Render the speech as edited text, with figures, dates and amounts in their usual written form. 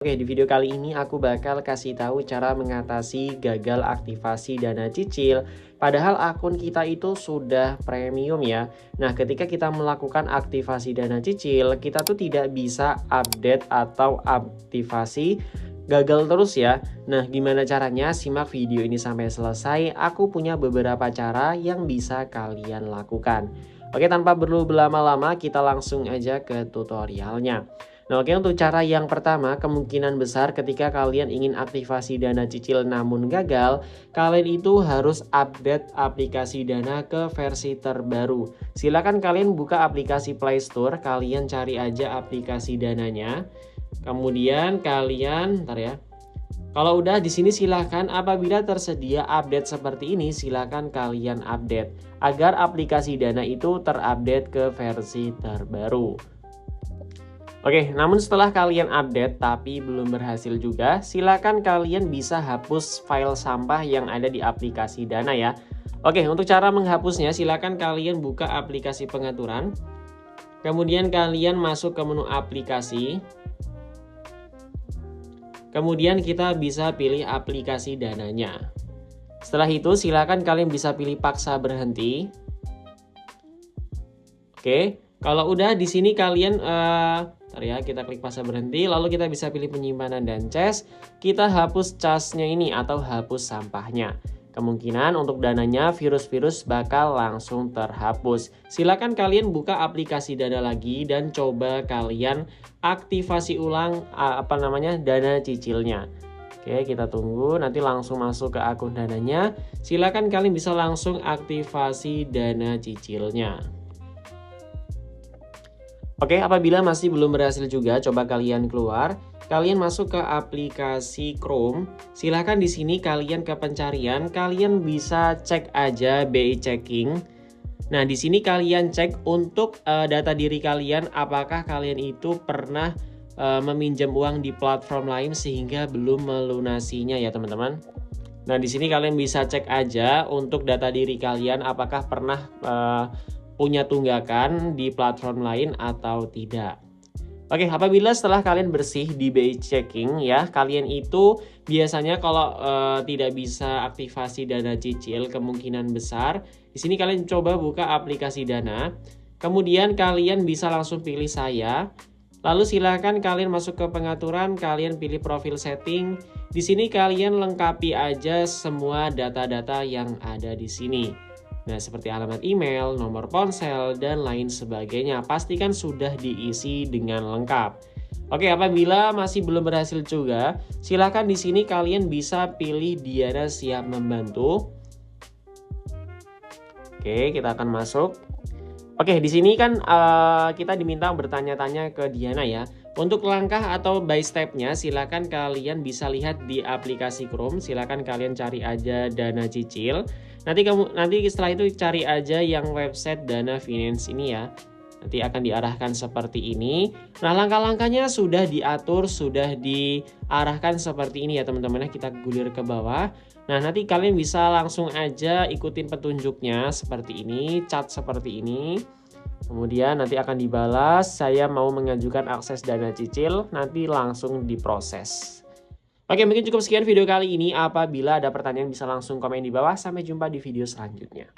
Oke, di video kali ini aku bakal kasih tahu cara mengatasi gagal aktivasi dana cicil. Padahal akun kita itu sudah premium ya. Nah, ketika kita melakukan aktivasi dana cicil, kita tuh tidak bisa update atau aktivasi gagal terus ya. Nah, gimana caranya? Simak video ini sampai selesai. Aku punya beberapa cara yang bisa kalian lakukan. Oke, tanpa perlu berlama-lama, kita langsung aja ke tutorialnya. Nah, oke, untuk cara yang pertama, kemungkinan besar ketika kalian ingin aktivasi dana cicil namun gagal, kalian itu harus update aplikasi dana ke versi terbaru. Silakan kalian buka aplikasi Play Store, kalian cari aja aplikasi dananya. Kemudian kalian, ntar ya. Kalau udah di sini silakan apabila tersedia update seperti ini, silakan kalian update agar aplikasi dana itu terupdate ke versi terbaru. Oke, namun setelah kalian update tapi belum berhasil juga, silakan kalian bisa hapus file sampah yang ada di aplikasi Dana ya. Oke, untuk cara menghapusnya silakan kalian buka aplikasi pengaturan. Kemudian kalian masuk ke menu aplikasi. Kemudian kita bisa pilih aplikasi dananya. Setelah itu silakan kalian bisa pilih paksa berhenti. Oke, kalau udah di sini kalian ntar ya, kita klik paksa berhenti, lalu kita bisa pilih penyimpanan dan cas. Kita hapus casnya ini atau hapus sampahnya. Kemungkinan untuk dananya virus-virus bakal langsung terhapus. Silakan kalian buka aplikasi Dana lagi dan coba kalian aktivasi ulang dana cicilnya. Oke, kita tunggu nanti langsung masuk ke akun dananya. Silakan kalian bisa langsung aktivasi dana cicilnya. Oke, apabila masih belum berhasil juga, coba kalian keluar. Kalian masuk ke aplikasi Chrome. Silahkan di sini kalian ke pencarian, kalian bisa cek aja BI Checking. Nah, di sini kalian cek untuk data diri kalian, apakah kalian itu pernah meminjam uang di platform lain sehingga belum melunasinya ya teman-teman. Nah, di sini kalian bisa cek aja untuk data diri kalian, apakah pernah punya tunggakan di platform lain atau tidak. Oke, apabila setelah kalian bersih di BI Checking ya, kalian itu biasanya kalau tidak bisa aktivasi dana cicil, kemungkinan besar di sini kalian coba buka aplikasi Dana. Kemudian kalian bisa langsung pilih saya. Lalu silakan kalian masuk ke pengaturan, kalian pilih profil setting. Di sini kalian lengkapi aja semua data-data yang ada di sini. Nah, seperti alamat email, nomor ponsel, dan lain sebagainya. Pastikan sudah diisi dengan lengkap. Oke, apabila masih belum berhasil juga, silakan di sini kalian bisa pilih Diana siap membantu. Oke, kita akan masuk. Oke, di sini kan kita diminta bertanya-tanya ke Diana ya. Untuk langkah atau by step-nya, silakan kalian bisa lihat di aplikasi Chrome. Silakan kalian cari aja Dana Cicil. Nanti setelah itu cari aja yang website Dana Finance ini ya. Nanti akan diarahkan seperti ini. Nah, langkah-langkahnya sudah diatur, sudah diarahkan seperti ini ya teman-teman. Kita gulir ke bawah. Nah, nanti kalian bisa langsung aja ikutin petunjuknya seperti ini, cat seperti ini. Kemudian nanti akan dibalas, saya mau mengajukan akses dana cicil, nanti langsung diproses. Oke, mungkin cukup sekian video kali ini. Apabila ada pertanyaan bisa langsung komen di bawah. Sampai jumpa di video selanjutnya.